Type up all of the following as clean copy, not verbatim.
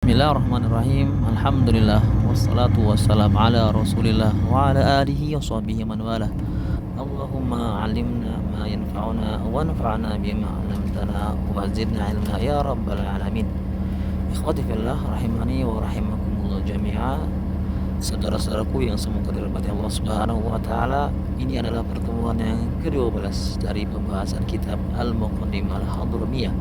Bismillahirrahmanirrahim. Alhamdulillah wassalatu wassalamu ala Rasulillah wa ala alihi wa sahbihi man wala. Allahumma 'allimna ma yanfa'una wanfa'na bima 'allamtana wa zidna 'ilma ya rabbal alamin. Ikhwati fillah rahimani wa rahimakumullah jami'a. Saudara-saudaraku yang semoga dirahmati Allah Subhanahu wa taala, ini adalah pertemuan yang ke-12 dari pembahasan kitab Al-Muqaddimah Al-Hadramiyah.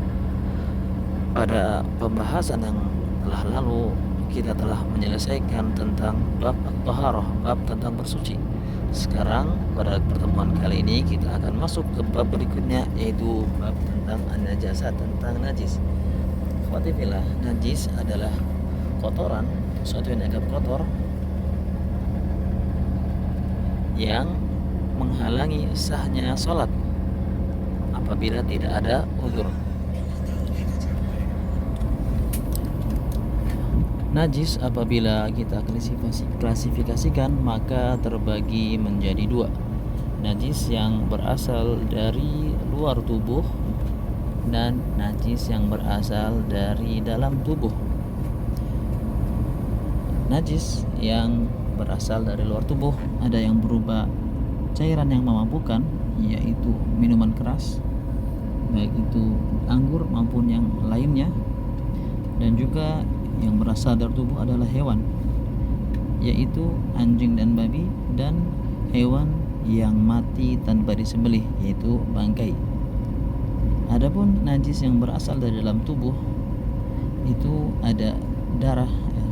Pada pembahasan yang telah lalu kita telah menyelesaikan tentang bab at-taharah, bab tentang bersuci. Sekarang pada pertemuan kali ini kita akan masuk ke bab berikutnya, yaitu bab tentang an-najasah, tentang najis. Khawatifillah, najis adalah kotoran, sesuatu yang dianggap kotor yang menghalangi sahnya salat apabila tidak ada uzur. Najis apabila kita klasifikasikan maka terbagi menjadi dua. Najis yang berasal dari luar tubuh dan najis yang berasal dari dalam tubuh. Najis yang berasal dari luar tubuh ada yang berupa cairan yang memabukkan, yaitu minuman keras, baik itu anggur maupun yang lainnya, dan juga yang berasal dari tubuh adalah hewan, yaitu anjing dan babi, dan hewan yang mati tanpa disembelih, yaitu bangkai. Adapun najis yang berasal dari dalam tubuh itu ada darah, ya,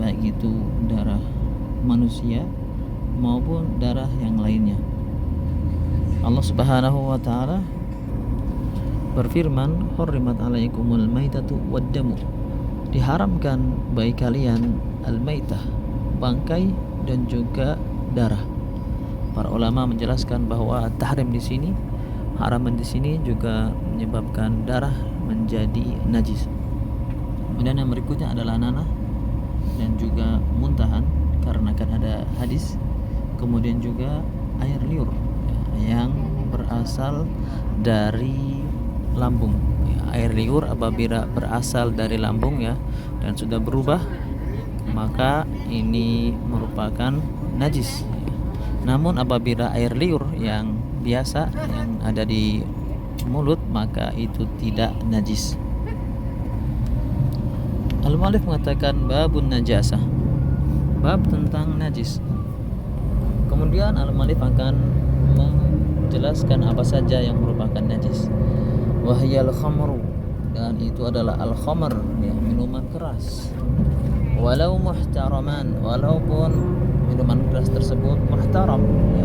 baik itu darah manusia maupun darah yang lainnya. Allah Subhanahu wa taala berfirman, "Hurrimat 'alaikumul maitatu wad-damu." Diharamkan bagi kalian al-maitah, bangkai, dan juga darah. Para ulama menjelaskan bahwa tahrim di sini, haraman di sini juga menyebabkan darah menjadi najis. Kemudian yang berikutnya adalah nanah dan juga muntahan, karena kan ada hadis. Kemudian juga air liur yang berasal dari lambung. Air liur apabila berasal dari lambung, ya, dan sudah berubah, maka ini merupakan najis. Namun apabila air liur yang biasa yang ada di mulut, maka itu tidak najis. Al-Mu'allif mengatakan babun najasah, bab tentang najis. Kemudian Al-Mu'allif akan menjelaskan apa saja yang merupakan najis. Wahyal khamru, dan itu adalah al-khamr, ya, minuman keras. Walau muhtaraman, walaupun minuman keras tersebut muhtaram, ya.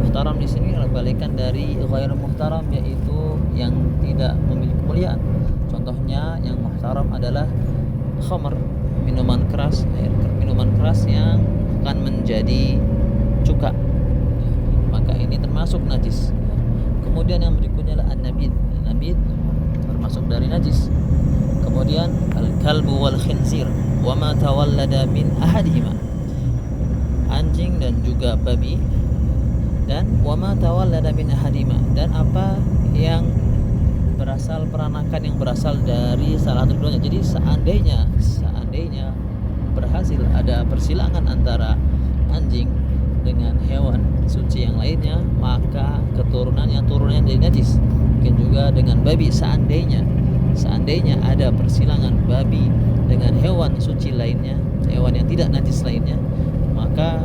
Muhtaram di sini adalah balikan dari ghair muhtaram, yaitu yang tidak memiliki kemuliaan. Contohnya yang muhtaram adalah khamr, minuman keras, minuman keras yang akan menjadi cuka, ya, maka ini termasuk najis. Kemudian yang berikutnya adalah an-nabid. Nabid termasuk dari najis. Kemudian al-kalbu wal khinzir wa ma tawallada min ahadihima, anjing dan juga babi, dan wa ma tawallada min ahadihima, dan apa yang berasal peranakan yang berasal dari salah satu keduanya. Jadi seandainya berhasil ada persilangan antara anjing dengan hewan suci yang lainnya, maka turunannya jadi najis. Mungkin juga dengan babi, seandainya ada persilangan babi dengan hewan suci lainnya, hewan yang tidak najis lainnya, maka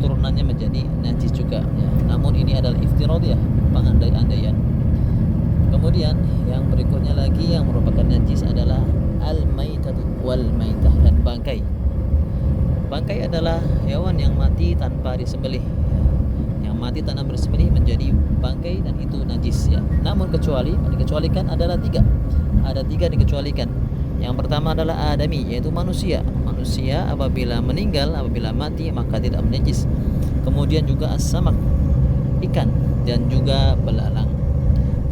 turunannya menjadi najis juga, ya. Namun ini adalah iftiradiyah, pengandai-andaian. Kemudian yang berikutnya lagi yang merupakan najis adalah al-maitatu wal maitah, dan bangkai. Bangkai adalah hewan yang mati tanpa disembelih, ya. Yang mati tanpa disembelih menjadi bangkai, dan itu najis, ya. Namun dikecualikan adalah tiga. Ada tiga dikecualikan. Yang pertama adalah adami, yaitu manusia. Manusia apabila meninggal, apabila mati, maka tidak menajis. Kemudian juga as-samak, ikan, dan juga belalang.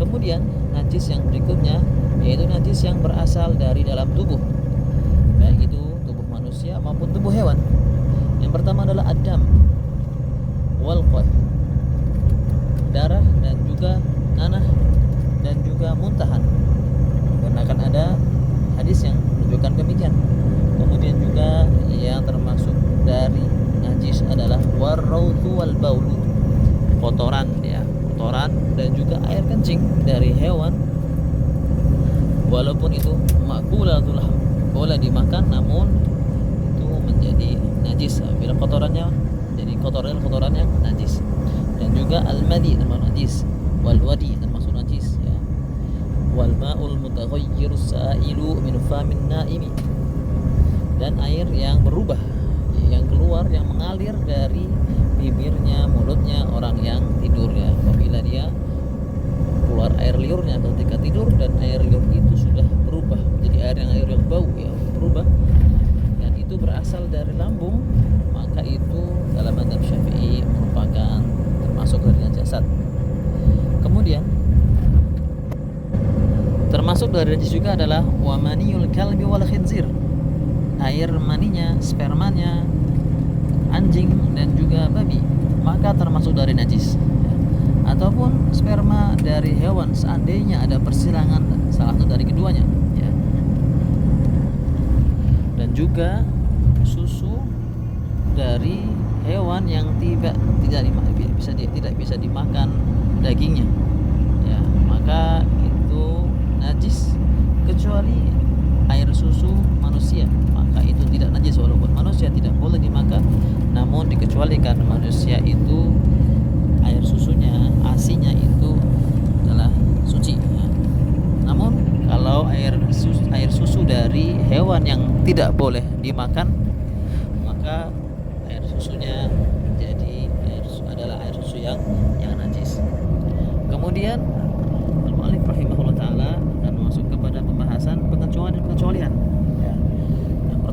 Kemudian najis yang berikutnya yaitu najis yang berasal dari dalam tubuh, baik itu tubuh manusia maupun tubuh hewan. Yang pertama adalah adam wal qad, darah, dan juga nanah, dan juga muntahan, karena akan ada hadis yang menunjukkan demikian. Kemudian juga yang termasuk dari najis adalah warrautu wal baulu, kotoran ya, kotoran dan juga air kencing dari hewan, walaupun itu makulatul ham, boleh dimakan, namun itu menjadi najis bila kotorannya jadi kotoran yang najis. Dan juga al-madi termasuk najis, wal wadi termasuk najis ya, wal ma'ul mutaghayyirus sa'ilu min famin naimi, dan air yang berubah, yang keluar, yang mengalir dari bibirnya, mulutnya orang yang tidur ya. Apabila dia keluar air liurnya ketika tidur dan air liur itu sudah berubah menjadi air yang bau ya, berubah, dan itu berasal dari lambung, maka itu dalam mazhab Syafi'i merupakan termasuk dari najasat. Kemudian termasuk dari najis juga adalah wamaniyul kalbi wal khinzir, air maninya, spermanya anjing dan juga babi, maka termasuk dari najis. Ataupun sperma dari hewan seandainya ada persilangan salah satu dari keduanya ya. Dan juga susu dari hewan yang tidak bisa dimakan dagingnya ya, maka itu najis, kecuali air susu manusia, maka itu tidak najis. Walaupun manusia tidak boleh dimakan, namun dikecualikan manusia itu air susunya, asinya itu adalah suci ya. Namun kalau air susu dari hewan yang tidak boleh dimakan, maka air susunya jadi adalah air susu yang najis. Kemudian al-mu'allif rahimahullah taala akan masuk kepada pembahasan pengecualian ya.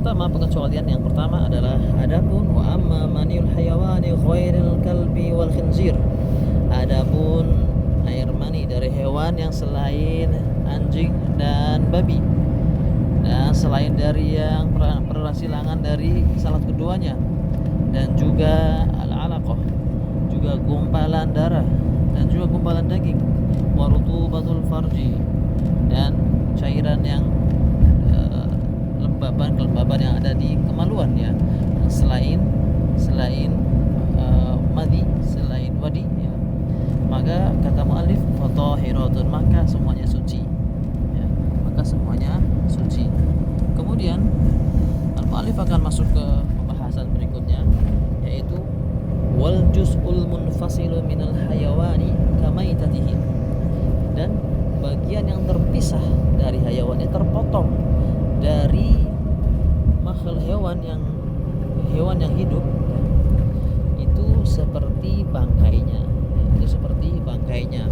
Pengecualian yang pertama adalah adapun wa amma maniul hayawani ghairil kalbi wal khinzir, adapun air mani dari hewan yang selain anjing dan babi, dan selain dari yang persilangan dari salah keduanya, dan juga al-alaqah, juga gumpalan darah dan juga gumpalan daging, warutubatul farji, dan cairan yang kelembaban yang ada di kemaluan ya, selain madhi, selain wadi ya, maka kata muallif fatahiratun, maka semuanya suci ya, maka semuanya suci. Kemudian al-muallif akan masuk ke pembahasan berikutnya, yaitu wal juz'ul munfasilu minal hayawani kamaitatihi, dan bagian yang terpisah dari hayawan, yang terpotong dari makhluk hewan yang hidup itu seperti bangkainya,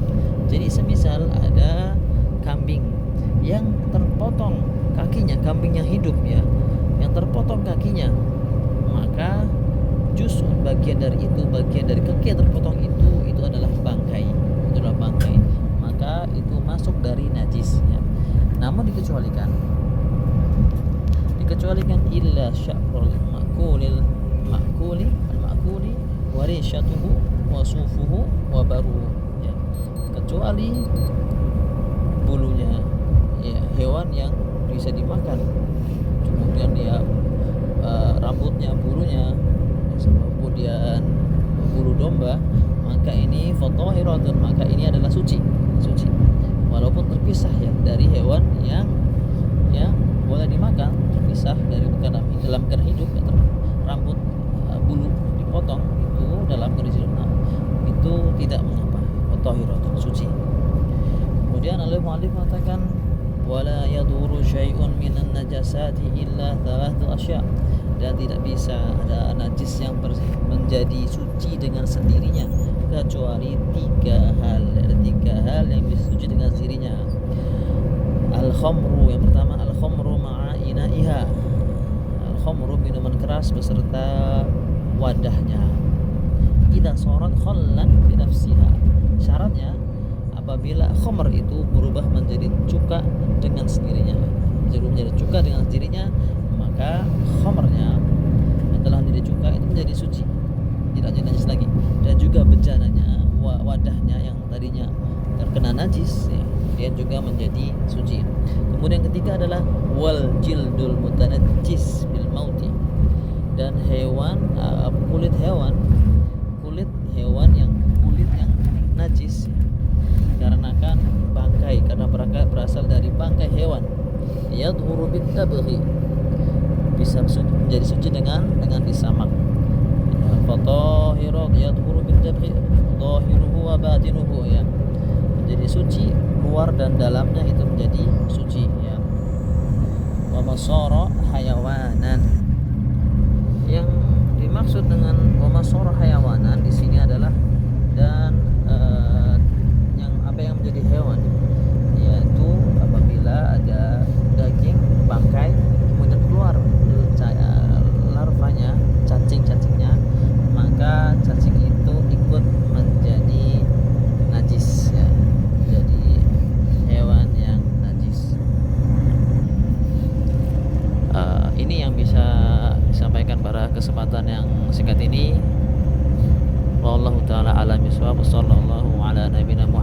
jadi semisal ada kambing yang terpotong kakinya, kambing yang hidup ya, yang terpotong kakinya, maka justru bagian dari kaki yang terpotong itu adalah bangkai, maka itu masuk dari najis ya. Namun dikecualikan illa sya'rul ma'kuli wa rishatuhu wa sufuhu wa baru ya, kecuali bulunya ya, hewan yang bisa dimakan, kemudian dia rambutnya, bulunya, kemudian bulu domba, maka ini fatahiratun, maka ini adalah suci walaupun terpisah ya dari hewan yang boleh dimakan, terpisah dari dalam keadaan hidup ya, rambut bulu dipotong itu dalam kondisi hidup, itu tidak mengapa, fatahiratun, suci. Kemudian al-muallif mengatakan wala yaduru syai'un minan najasati illa thalathatu asya', dan tidak bisa ada najis yang menjadi suci dengan sendirinya kecuali tiga hal. Ada tiga hal yang bisa suci dengan sendirinya. Al-khamru, yang pertama al-khamru ma'a ina'iha, al-khamru minuman keras beserta wadahnya. Idza sharat khallan bi nafsiha, syaratnya apabila khamr itu berubah menjadi cuka dengan sendirinya, maka khamrnya yang telah menjadi cuka itu menjadi suci, tidak jadi najis lagi. Dan juga bejananya, wadahnya yang tadinya terkena najis ya, dia juga menjadi suci. Kemudian yang ketiga adalah wal jildul mutanajjis bil yadhuru bid-dabghi, bisa menjadi suci dengan disamak. Fatahirun yadhuru bid-dabghi zahiruhu wa batinuhu, ya, menjadi suci luar dan dalamnya itu menjadi suci, ya. Wa masara hayawanan, yang dimaksud dengan wa masara hayawanan di sini adalah dan yang apa yang menjadi hewan, yaitu apabila ada daging bangkai kemudian keluar larvanya, cacing-cacingnya, maka cacing itu ikut menjadi najis, ya, jadi hewan yang najis. Ini yang bisa disampaikan pada kesempatan yang singkat ini. Wallahu taala alam bisawab. Sallallahu ala nabiyina Muhammad